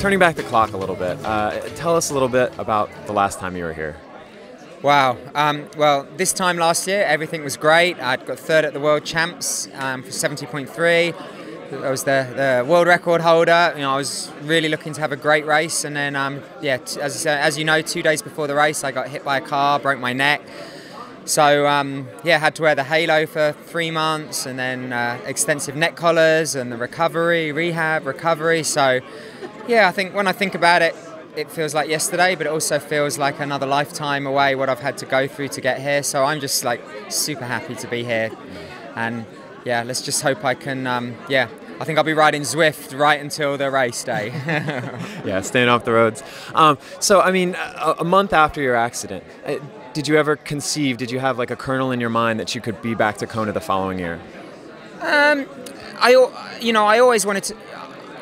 turning back the clock a little bit, tell us a little bit about the last time you were here. Wow. Well, this time last year, everything was great. I'd got third at the World Champs for 70.3. I was the world record holder. You know, I was really looking to have a great race. And then, as you know, 2 days before the race, I got hit by a car, broke my neck. So, had to wear the halo for 3 months, and then extensive neck collars and the recovery. So, yeah, I think when I think about it, it feels like yesterday, but it also feels like another lifetime away, what I've had to go through to get here. So I'm just like super happy to be here. And yeah, let's just hope I can, I think I'll be riding Zwift right until the race day. Yeah, staying off the roads. So, I mean, a month after your accident, did you ever conceive, did you have like a kernel in your mind that you could be back to Kona the following year? I always wanted to.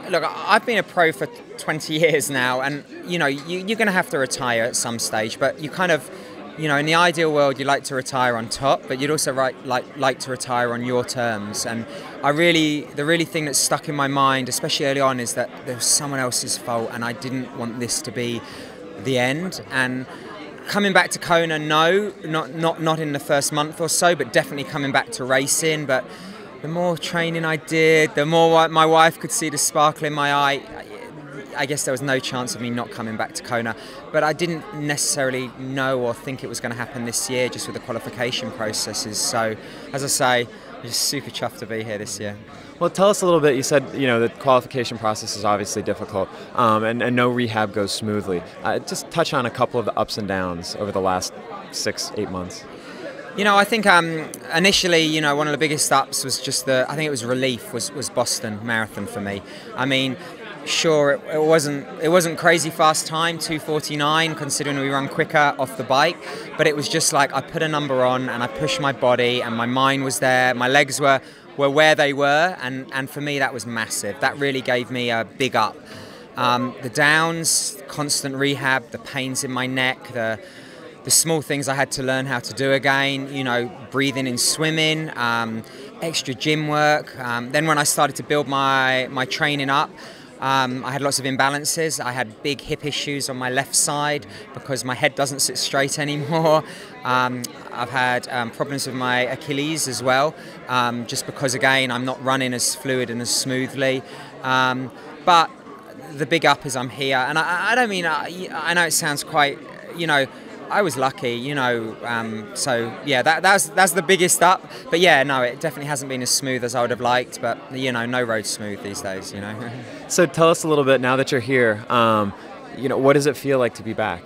Look, I've been a pro for 20 years now, and you know, you're going to have to retire at some stage, but you kind of, you know, in the ideal world, you like to retire on top, but you'd also like to retire on your terms. And the really thing that's stuck in my mind, especially early on, is that there was someone else's fault, and I didn't want this to be the end. And coming back to Kona, no, not in the first month or so, but definitely coming back to racing. But the more training I did, the more my wife could see the sparkle in my eye. I guess there was no chance of me not coming back to Kona, but I didn't necessarily know or think it was going to happen this year, just with the qualification processes. So, as I say, I'm just super chuffed to be here this year. Well, tell us a little bit. You said, you know, the qualification process is obviously difficult, and no rehab goes smoothly. Just touch on a couple of the ups and downs over the last 6-8 months. You know, I think initially, you know, one of the biggest ups was just I think it was relief, was Boston Marathon for me. I mean, sure, it wasn't crazy fast time, 2:49, considering we run quicker off the bike, but it was just like I put a number on and I pushed my body, and my mind was there, my legs were where they were, and for me that was massive. That really gave me a big up. The downs, constant rehab, the pains in my neck, the small things I had to learn how to do again, you know, breathing and swimming, extra gym work. Then when I started to build my training up, I had lots of imbalances. I had big hip issues on my left side because my head doesn't sit straight anymore. I've had problems with my Achilles as well, just because, again, I'm not running as fluid and as smoothly. But the big up is I'm here. And I don't mean, I know it sounds quite, you know, I was lucky, you know, so yeah, that's the biggest up. But yeah, no, it definitely hasn't been as smooth as I would have liked, but you know, no road's smooth these days, you know. So tell us a little bit, now that you're here, you know, what does it feel like to be back?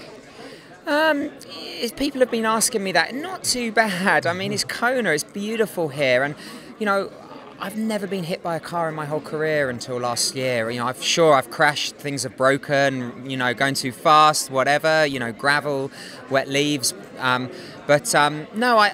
People have been asking me that. Not too bad. I mean, it's Kona, it's beautiful here, and you know, I've never been hit by a car in my whole career until last year. You know, I've crashed, things have broken, you know, going too fast, whatever, you know, gravel, wet leaves. No,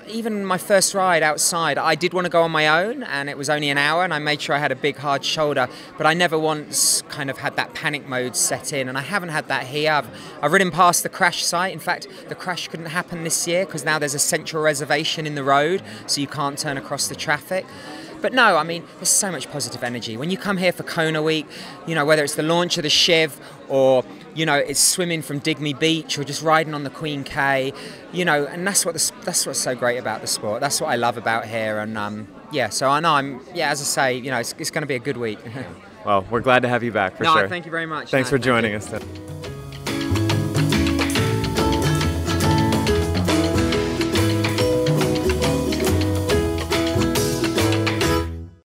even my first ride outside, I did want to go on my own, and it was only an hour, and I made sure I had a big hard shoulder, but I never once kind of had that panic mode set in, and I haven't had that here. I've ridden past the crash site. In fact, the crash couldn't happen this year because now there's a central reservation in the road, so you can't turn across the traffic. But no, I mean, there's so much positive energy. When you come here for Kona Week, you know, whether it's the launch of the Shiv or, you know, it's swimming from Digby Beach or just riding on the Queen K, you know, and that's what's so great about the sport. That's what I love about here. And yeah, so I know as I say, you know, it's going to be a good week. Well, we're glad to have you back for sure. Thank you very much. Thanks for joining us.